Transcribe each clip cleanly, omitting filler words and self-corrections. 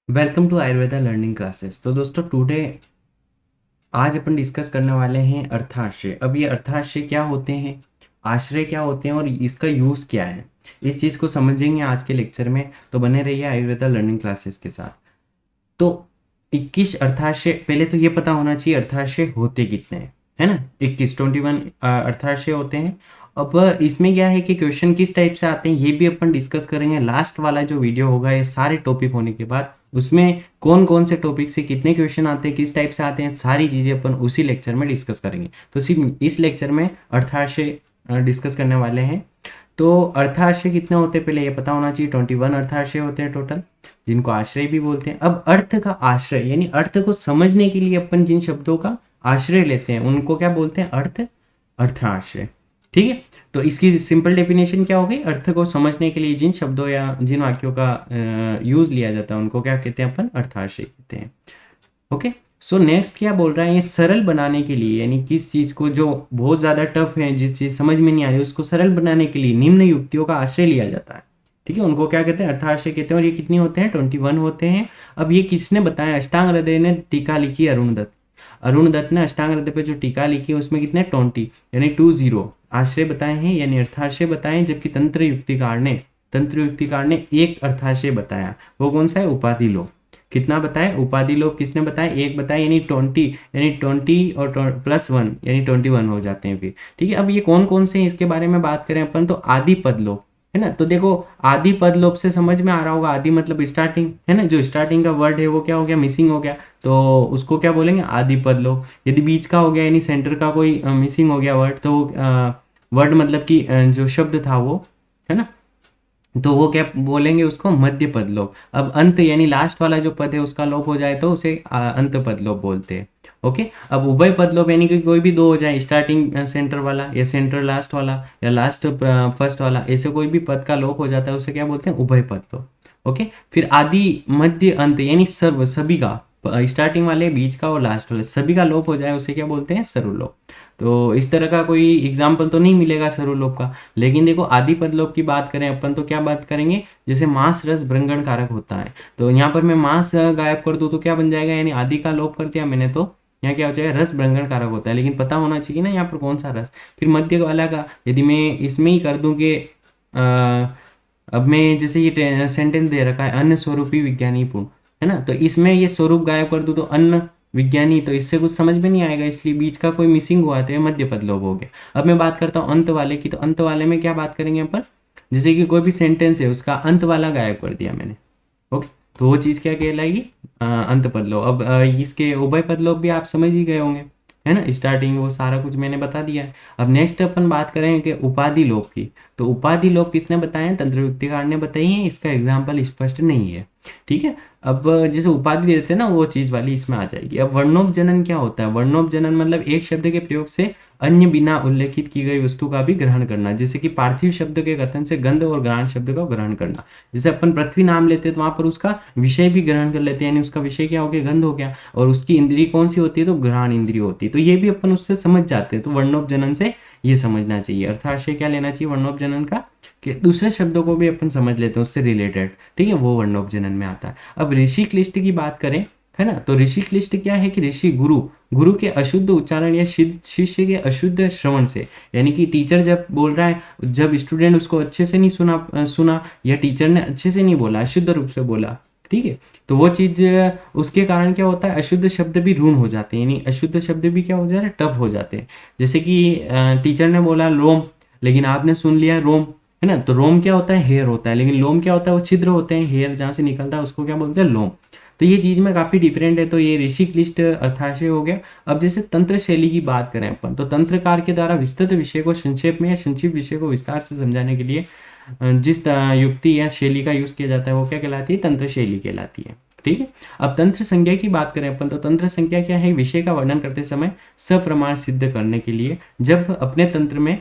Welcome to Ayurveda learning classes. तो दोस्तों today आज अपन डिस्कस करने वाले हैं अर्थाश्रय। अब ये अर्थाश्रय क्या होते हैं, आश्रय क्या होते हैं और इसका यूज़ क्या है, इस चीज़ को समझेंगे आज के लेक्चर में। तो बने रहिए आयुर्वेदा लर्निंग क्लासेस के साथ। तो 21 अर्थाशय, पहले तो ये पता होना चाहिए अर्थाशय होते कितने हैं, है ना। 21 अर्थाशय होते हैं। अब इसमें क्या है कि क्वेश्चन किस टाइप से आते हैं ये भी अपन डिस्कस करेंगे। लास्ट वाला जो वीडियो होगा ये सारे टॉपिक होने के बाद उसमें कौन कौन से टॉपिक से कितने क्वेश्चन आते हैं, किस टाइप से आते हैं, सारी चीज़ें अपन उसी लेक्चर में डिस्कस करेंगे। तो सिर्फ इस लेक्चर में अर्थाशय डिस्कस करने वाले हैं। तो अर्थाशय कितने होते हैं पहले ये पता होना चाहिए। 21 अर्थाशय होते हैं टोटल, जिनको आश्रय भी बोलते हैं। अब अर्थ का आश्रय यानी अर्थ को समझने के लिए अपन जिन शब्दों का आश्रय लेते हैं उनको क्या बोलते हैं, अर्थ, अर्थाश्रय। ठीक है। तो इसकी सिंपल डेफिनेशन क्या हो गई, अर्थ को समझने के लिए जिन शब्दों या जिन वाक्यों का यूज लिया जाता है उनको क्या कहते हैं, अपन अर्थाश्रय कहते हैं। ओके। सो नेक्स्ट क्या बोल रहा है, ये सरल बनाने के लिए, यानी किस चीज को जो बहुत ज्यादा टफ है, जिस चीज समझ में नहीं आ रही उसको सरल बनाने के लिए निम्न युक्तियों का आश्रय लिया जाता है। ठीक है, उनको क्या कहते हैं, अर्थाश्रय कहते हैं। और ये कितनी होते हैं, 21 होते हैं। अब ये किसने बताया, अष्टांग हृदय ने टीका लिखी, अरुण दत्त। अरुण दत्त ने अष्टांग हृदय पे जो टीका लिखी है उसमें कितने 20 यानी 20 आश्रय बताए हैं, यानी अर्थाश्रय बताए। जबकि तंत्र युक्तिकार ने एक अर्थाश्रय बताया, वो कौन सा है, उपाधि लोप। कितना बताया, उपाधि लोप किसने बताया, एक बताया, यानी 20, यानी 20 और +1 यानी 21 हो जाते हैं फिर। ठीक है। अब ये कौन कौन से हैं इसके बारे में बात करें अपन, तो आदि पद लोप है ना। तो देखो आदि पद लोप से समझ में आ रहा होगा, आदि मतलब स्टार्टिंग है ना, जो स्टार्टिंग का वर्ड है वो क्या हो गया, मिसिंग हो गया, तो उसको क्या बोलेंगे, आदि पद लोप। यदि बीच का हो गया यानी सेंटर का कोई मिसिंग हो गया वर्ड, तो वर्ड मतलब कि जो शब्द था वो, है ना, तो वो क्या बोलेंगे उसको, मध्य पद लोप। अब अंत यानी लास्ट वाला जो पद है उसका लोप हो जाए तो उसे अंत पद लोप बोलते हैं। ओके। अब उभय पद लोप यानी कि कोई भी दो हो जाए, स्टार्टिंग सेंटर वाला या सेंटर लास्ट वाला या लास्ट फर्स्ट वाला, ऐसे कोई भी पद का लोप हो जाता है उसे क्या बोलते हैं, उभय पद लोप। ओके। फिर आदि मध्य अंत यानी सर्व सभी का, स्टार्टिंग वाले, बीच का और लास्ट वाले सभी का लोप हो जाए उसे क्या बोलते हैं, सर्वलोप। तो इस तरह का कोई एग्जाम्पल तो नहीं मिलेगा सर्वलोप का। लेकिन देखो आदि पदलोप की बात करें अपन तो क्या बात करेंगे, जैसे मांस रस भ्रंगण कारक होता है, तो यहाँ पर मैं मांस गायब कर दूं तो क्या बन जाएगा, यानी आदि का लोप कर दिया मैंने तो यहाँ क्या हो जाएगा, रस भ्रंगण कारक होता है। लेकिन पता होना चाहिए ना यहाँ पर कौन सा रस। फिर मध्य वाला का यदि मैं इसमें ही कर दूं कि अब मैं जैसे ये सेंटेंस दे रखा है, अन्न स्वरूपी विज्ञानी पूर्ण, है ना, तो इसमें ये स्वरूप गायब कर दूं तो अन्न विज्ञानी, तो इससे कुछ समझ में नहीं आएगा, इसलिए बीच का कोई मिसिंग हुआ तो ये मध्य पद लोप हो गया। अब मैं बात करता हूँ अंत वाले की, तो अंत वाले में क्या बात करेंगे अपन, जैसे कि कोई भी सेंटेंस है उसका अंत वाला गायब कर दिया मैंने। ओके। तो वो चीज़ क्या कहलाएगी, अंत पद लोप। अब इसके उभय पद लोप भी आप समझ ही गए होंगे, है ना, स्टार्टिंग वो सारा कुछ मैंने बता दिया है। अब नेक्स्ट अपन बात करें कि उपाधि लोप की, तो उपाधि लोप किसने बताए, तंत्र युक्तिकार ने बताई है, इसका एग्जाम्पल स्पष्ट नहीं है। ठीक है। अब जैसे उपाधि देते हैं ना वो चीज वाली इसमें आ जाएगी। अब वर्णोपजनन क्या होता है, वर्णोपजनन मतलब एक शब्द के प्रयोग से अन्य बिना उल्लेखित की गई वस्तु का भी ग्रहण करना। जैसे कि पार्थिव शब्द के कथन से गंध और ग्रहण शब्द का ग्रहण करना। जैसे अपन पृथ्वी नाम लेते हैं तो वहां पर उसका विषय भी ग्रहण कर लेते हैं, यानी उसका विषय क्या हो गया, गंध हो गया, और उसकी इंद्रिय कौन सी होती है, तो ग्रहण इंद्रिय होती है। तो ये भी अपन उससे समझ जाते हैं। तो वर्णोपजनन से ये समझना चाहिए, अर्थाशय क्या लेना चाहिए वर्णोपजनन का, कि दूसरे शब्दों को भी अपन समझ लेते हैं उससे रिलेटेड। ठीक है, वो वर्णोपजनन में आता है। अब ऋषि क्लिष्ट की बात करें, है ना, तो ऋषि क्लिष्ट क्या है कि ऋषि गुरु, गुरु के अशुद्ध उच्चारण या शिष्य के अशुद्ध श्रवण से, यानी कि टीचर जब बोल रहा है, जब स्टूडेंट उसको अच्छे से नहीं सुना या टीचर ने अच्छे से नहीं बोला, अशुद्ध रूप से बोला, ठीक है, तो वो चीज उसके कारण क्या होता है, अशुद्ध शब्द भी ऋण हो जाते हैं, यानी अशुद्ध शब्द भी क्या हो जाते हैं, टफ हो जाते हैं। जैसे कि टीचर ने बोला लोम, लेकिन आपने सुन लिया रोम, है ना, तो रोम क्या होता है, हेयर होता है, लेकिन लोम क्या होता है, वो छिद्र होते हैं, हेयर जहाँ से निकलता है उसको क्या बोलते हैं, लोम। तो ये चीज में काफी डिफरेंट है। तो ये ऋषि क्लिष्ट अर्थाशय हो गया। अब जैसे तंत्र शैली की बात करें अपन, तो तंत्रकार के द्वारा विस्तृत विषय को संक्षेप में या संक्षिप्त विषय को विस्तार से समझाने के लिए जिस युक्ति या शैली का यूज किया जाता है वो क्या कहलाती है, तंत्र शैली कहलाती है। ठीक है। अब तंत्र संज्ञा की बात करें अपन, तो तंत्र संज्ञा क्या है, विषय का वर्णन करते समय सप्रमाण सिद्ध करने के लिए जब अपने तंत्र में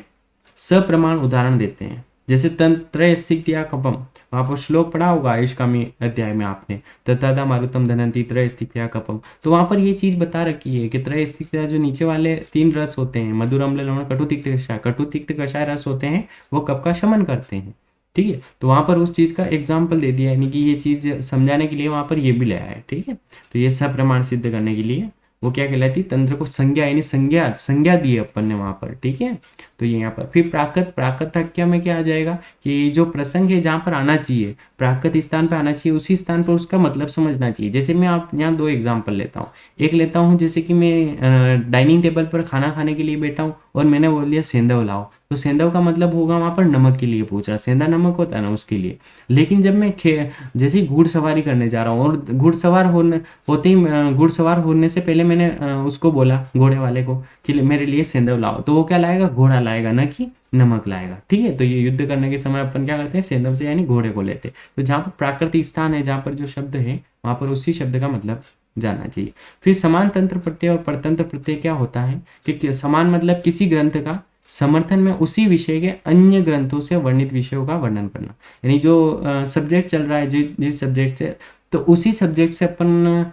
सप्रमाण उदाहरण देते हैं। जैसे तंत्र स्थित्या कपम, वहां पर श्लोक पढ़ा होगा आयुष्कामी अध्याय में आपने, तथा मारुतम धनंती त्रय स्थित्या कपम, तो वहां पर ये चीज बता रखी है कि त्रय स्थित्या जो नीचे वाले 3 रस होते हैं, मधुर अम्ल लवण कटु तिक्त कषाय, कटु तिक्त कषाय रस होते हैं, वो कफ का शमन करते हैं। ठीक है। तो वहाँ पर उस चीज़ का एग्जाम्पल दे दिया, यानी कि ये चीज़ समझाने के लिए वहाँ पर ये भी लाया है। ठीक है, तो ये सप्रमाण सिद्ध करने के लिए वो क्या कहलाती, तंत्र को संज्ञा, यानी संज्ञा संज्ञा दी है अपन ने वहाँ पर। ठीक है, तो ये यहाँ पर फिर प्राकृत, प्राकृताख्या में क्या आ जाएगा कि जो प्रसंग है जहाँ पर आना चाहिए, प्राकृत स्थान पर आना चाहिए, उसी स्थान पर उसका मतलब समझना चाहिए। जैसे मैं आप यहाँ दो एग्जाम्पल लेता हूँ। एक लेता हूँ, जैसे कि मैं डाइनिंग टेबल पर खाना खाने के लिए बैठा हूँ और मैंने बोल दिया सेंधव लाओ, तो सेंधव का मतलब होगा वहाँ पर नमक के लिए पूछ रहा, सेंधा नमक होता है ना उसके लिए। लेकिन जब मैं जैसे ही घुड़सवारी करने जा रहा हूँ और घुड़सवार होते ही घुड़सवार होने से पहले मैंने उसको बोला, घोड़े वाले को, कि मेरे लिए सेंधव लाओ, तो वो क्या लाएगा, घोड़ा लाएगा, ना कि नमक लाएगा। ठीक है, तो ये युद्ध करने के समय अपन क्या करते हैं, सेंधव से यानी घोड़े को लेते हैं। तो जहाँ पर प्राकृतिक स्थान है, जहाँ पर जो शब्द है, वहाँ पर उसी शब्द का मतलब जानना चाहिए। फिर समान तंत्र प्रत्यय और परतंत्र प्रत्यय क्या होता है कि समान मतलब किसी ग्रंथ का समर्थन में उसी विषय के अन्य ग्रंथों से वर्णित विषयों का वर्णन करना, यानी जो सब्जेक्ट चल रहा है, जिस सब्जेक्ट से, तो उसी सब्जेक्ट से अपन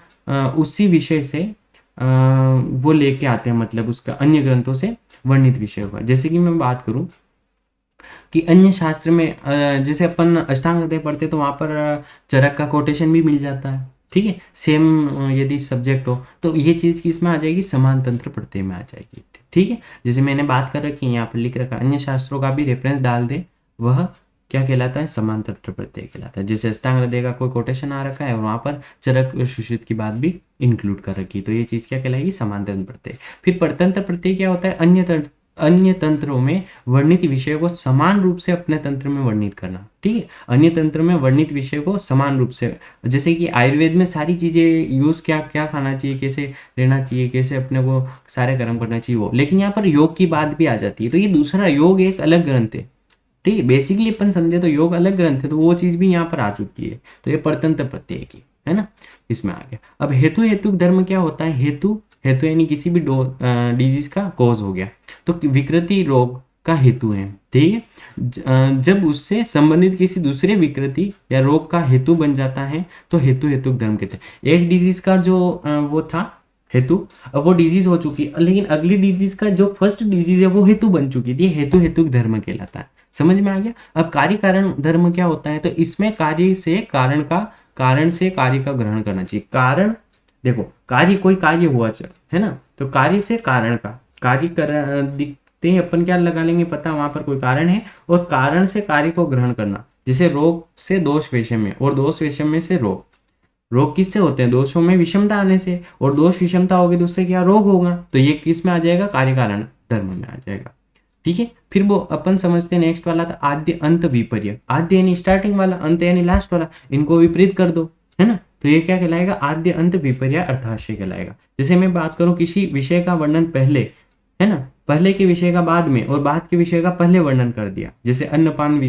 उसी विषय से वो लेके आते हैं, मतलब उसका अन्य ग्रंथों से वर्णित विषयों का। जैसे कि मैं बात करूं कि अन्य शास्त्र में जैसे अपन अष्टांग हृदय पढ़ते तो वहाँ पर चरक का कोटेशन भी मिल जाता है। ठीक है, सेम यदि सब्जेक्ट हो तो ये चीज़ किसमें आ जाएगी, समान तंत्र प्रत्यय में आ जाएगी। ठीक है, जैसे मैंने बात कर रखी है, यहाँ पर लिख रखा अन्य शास्त्रों का भी रेफरेंस डाल दे, वह क्या कहलाता है, समान तंत्र प्रत्यय कहलाता है। जैसे अष्टांग हृदय का कोई कोटेशन आ रखा है और वहाँ पर चरक और सुश्रुत की बात भी इंक्लूड कर रखी, तो ये चीज़ क्या कहलाएगी, समान तंत्र प्रत्यय। फिर परतंत्र प्रत्यय क्या होता है, अन्य तंत्रों में वर्णित विषय को समान रूप से अपने तंत्र में वर्णित करना। ठीक है, अन्य तंत्र में वर्णित विषय को समान रूप से, जैसे कि आयुर्वेद में सारी चीजें यूज, क्या क्या खाना चाहिए, कैसे रहना चाहिए, कैसे अपने को सारे कर्म करना चाहिए वो, लेकिन यहाँ पर योग की बात भी आ जाती है। तो ये दूसरा योग एक अलग ग्रंथ है। ठीक है, बेसिकली अपन समझे तो योग अलग ग्रंथ है, तो वो चीज भी यहाँ पर आ चुकी है। तो ये परतंत्र प्रत्यय की है ना, इसमें आ गया। अब हेतु हेतुक धर्म क्या होता है, हेतु हेतु यानी किसी भी डिजीज का कॉज हो गया, तो विकृति रोग का हेतु है। ठीक है, जब उससे संबंधित किसी दूसरे विकृति या रोग का हेतु बन जाता है तो हेतु हेतुक धर्म कहते हैं। एक डिजीज का जो वो था हेतु, अब वो डिजीज हो चुकी, लेकिन अगली डिजीज का जो फर्स्ट डिजीज है वो हेतु बन चुकी थी, हेतु हेतुक धर्म कहलाता है। समझ में आ गया। अब कार्य कारण धर्म क्या होता है, तो इसमें कार्य से कारण का, कारण से कार्य का ग्रहण करना चाहिए। कारण देखो, कार्य कोई कार्य हुआ है ना, तो कार्य से कारण का, कार्य कर दिखते ही अपन क्या लगा लेंगे, पता वहां पर कोई कारण है, और कारण से कार्य को ग्रहण करना। जैसे रोग से दोष वैषम्य और दोष वैषम्य से रोग, रोग किससे होते हैं, दोषों में विषमता आने से, और दोष विषमता होगी तो उससे क्या रोग होगा, तो ये किस में आ जाएगा, कार्य कारण धर्म में आ जाएगा। ठीक है, फिर वो अपन समझते हैं नेक्स्ट वाला था आद्य अंत विपर्य। आद्य यानी स्टार्टिंग वाला, अंत यानी लास्ट वाला, इनको विपरीत कर दो, है ना, तो ये क्या कहलाएगा, आद्य अंत विपर्य अर्थाशय कहलाएगा। जैसे मैं बात करूं किसी विषय का वर्णन पहले, है ना, पहले के विषय का बाद में और बाद के विषय का पहले वर्णन कर दिया। जैसे अन्नपान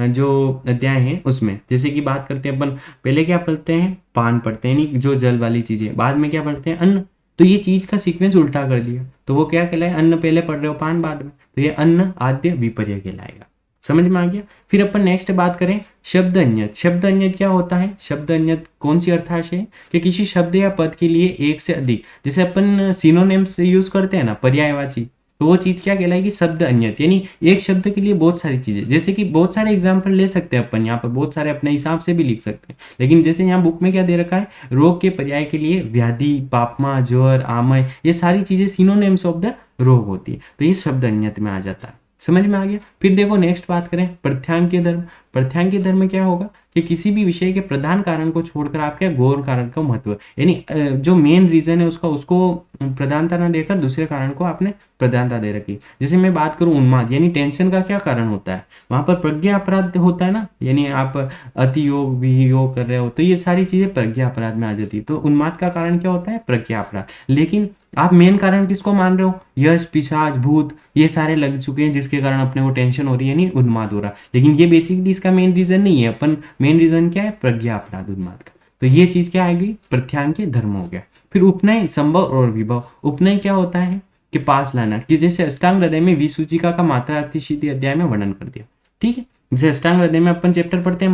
जो अध्याय है उसमें, जैसे कि बात करते हैं अपन, पहले क्या पढ़ते हैं, पान पढ़ते हैं, नहीं जो जल वाली चीजें, बाद में क्या पढ़ते हैं, अन्न। तो ये चीज का सीक्वेंस उल्टा कर दिया, तो वो क्या कहलाए, अन्न पहले पढ़ रहे हो, पान बाद में, तो ये अन्न आद्य विपर्य कहलाएगा। समझ में आ गया। फिर अपन नेक्स्ट बात करें शब्द अन्यत। शब्द अन्यत क्या होता है, शब्द अन्यत कौन सी अर्थाशय है कि किसी शब्द या पद के लिए एक से अधिक, जैसे अपन सिनोनिम्स यूज करते हैं ना, पर्यायवाची, तो वो चीज क्या कहलाएगी, शब्द अन्यत, यानी एक शब्द के लिए बहुत सारी चीजें। जैसे कि बहुत सारे एग्जाम्पल ले सकते हैं अपन यहाँ पर, बहुत सारे अपने हिसाब से भी लिख सकते हैं, लेकिन जैसे यहाँ बुक में क्या दे रखा है, रोग के पर्याय के लिए व्याधि, पापमा, ज्वर, आमय, ये सारी चीजें सिनोनिम्स ऑफ द रोग होती है, तो ये शब्द अन्यत में आ जाता है। समझ में आ गया। फिर देखो नेक्स्ट बात करें प्रत्यांग्य धर्म। प्रत्यांग्य धर्म क्या होगा कि किसी भी विषय के प्रधान कारण को छोड़कर आपके गौण कारण का महत्व, यानी जो मेन रीजन है उसका, उसको प्रधानता ना देकर दूसरे कारण को आपने प्रधानता दे रखी। जैसे मैं बात करूं उन्माद, यानी टेंशन का क्या कारण होता है, वहां पर प्रज्ञा अपराध होता है ना, यानी आप अति योग वियोग कर रहे हो, तो ये सारी चीजें प्रज्ञा अपराध में आ जाती है। तो उन्माद का कारण क्या होता है, प्रज्ञा अपराध। लेकिन आप मेन कारण किसको मान रहे हो, यश, पिशाच, भूत, ये सारे लग चुके हैं जिसके कारण अपने को टेंशन हो रही है, यानी उन्माद हो रहा, लेकिन ये बेसिकली इसका मेन रीजन नहीं है। अपन मेन रीजन क्या है, प्रज्ञा अपराध, उन्माद का। तो ये चीज क्या आएगी, प्रत्यांग्य धर्म हो गया। फिर उपनय, संभव और विभव। उपनय क्या होता है कि पास लाना, कि जैसे अष्टांग हृदय में विसूचिका का मात्रा अतिशीति अध्याय में वर्णन कर दिया। ठीक है, जैसे अष्टांग हृदय में अपन चैप्टर पढ़ते हैं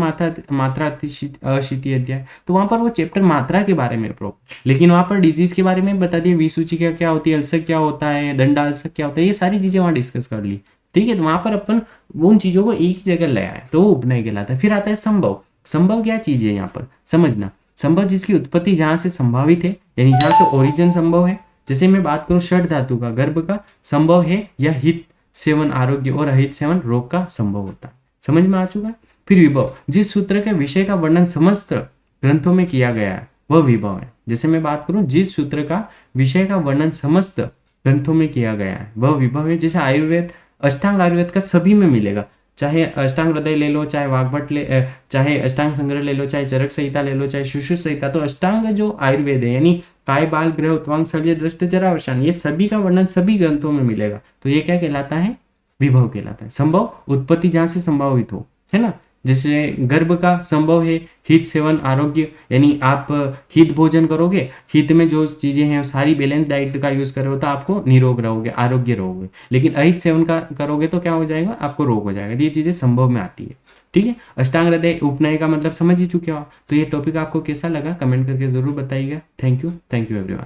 मात्रा अशीति अध्याय, तो वहां पर वो चैप्टर मात्रा के बारे में लेकिन वहां पर डिजीज के बारे में बता दिया, विसूचिका क्या होती है, अल्सर क्या होता है, दंडाल्सर क्या होता है, ये सारी चीजें वहां डिस्कस कर ली। ठीक है, तो वहां पर अपन उन चीजों को एक ही जगह ले आए तो वो उपनय कहलाता है। फिर आता है संभव। संभव क्या चीज है यहाँ पर समझना। संभव जिसकी उत्पत्ति जहां से संभावित है, यानी जहां से ओरिजिन संभव है। जैसे मैं बात करूं षड धातु का, गर्भ का संभव है या हित सेवन आरोग्य और अहित सेवन रोग का संभव होता है। समझ में आ चुका है। फिर विभव, जिस सूत्र के विषय का वर्णन समस्त ग्रंथों में किया गया है वह विभव है। जैसे मैं बात करूं जिस सूत्र का विषय का वर्णन समस्त ग्रंथों में किया गया है वह विभव है। जैसे आयुर्वेद, अष्टांग आयुर्वेद का सभी में मिलेगा, चाहे अष्टांग हृदय ले लो, चाहे वाग्भट चाहे अष्टांग संग्रह ले लो, चाहे चरक संहिता ले लो, चाहे सुश्रुत संहिता। तो अष्टांग जो आयुर्वेद है यानी काय बाल ग्रह उत्वांग शल्य दृष्ट जरावसान, ये सभी का वर्णन सभी ग्रंथों में मिलेगा। तो ये क्या कहलाता है, विभव कहलाता है। संभव उत्पत्ति जहां से संभावित हो, है ना। जैसे गर्भ का संभव है हित सेवन आरोग्य, यानी आप हित भोजन करोगे, हित में जो चीजें हैं सारी बैलेंस डाइट का यूज करोगे तो आपको निरोग रहोगे, आरोग्य रहोगे। लेकिन अहित सेवन का करोगे तो क्या हो जाएगा, आपको रोग हो जाएगा। ये चीजें संभव में आती है। ठीक है, अष्टांग हृदय उपनय का मतलब समझ ही चुके हो। तो ये टॉपिक आपको कैसा लगा कमेंट करके जरूर बताइएगा। Thank you everyone.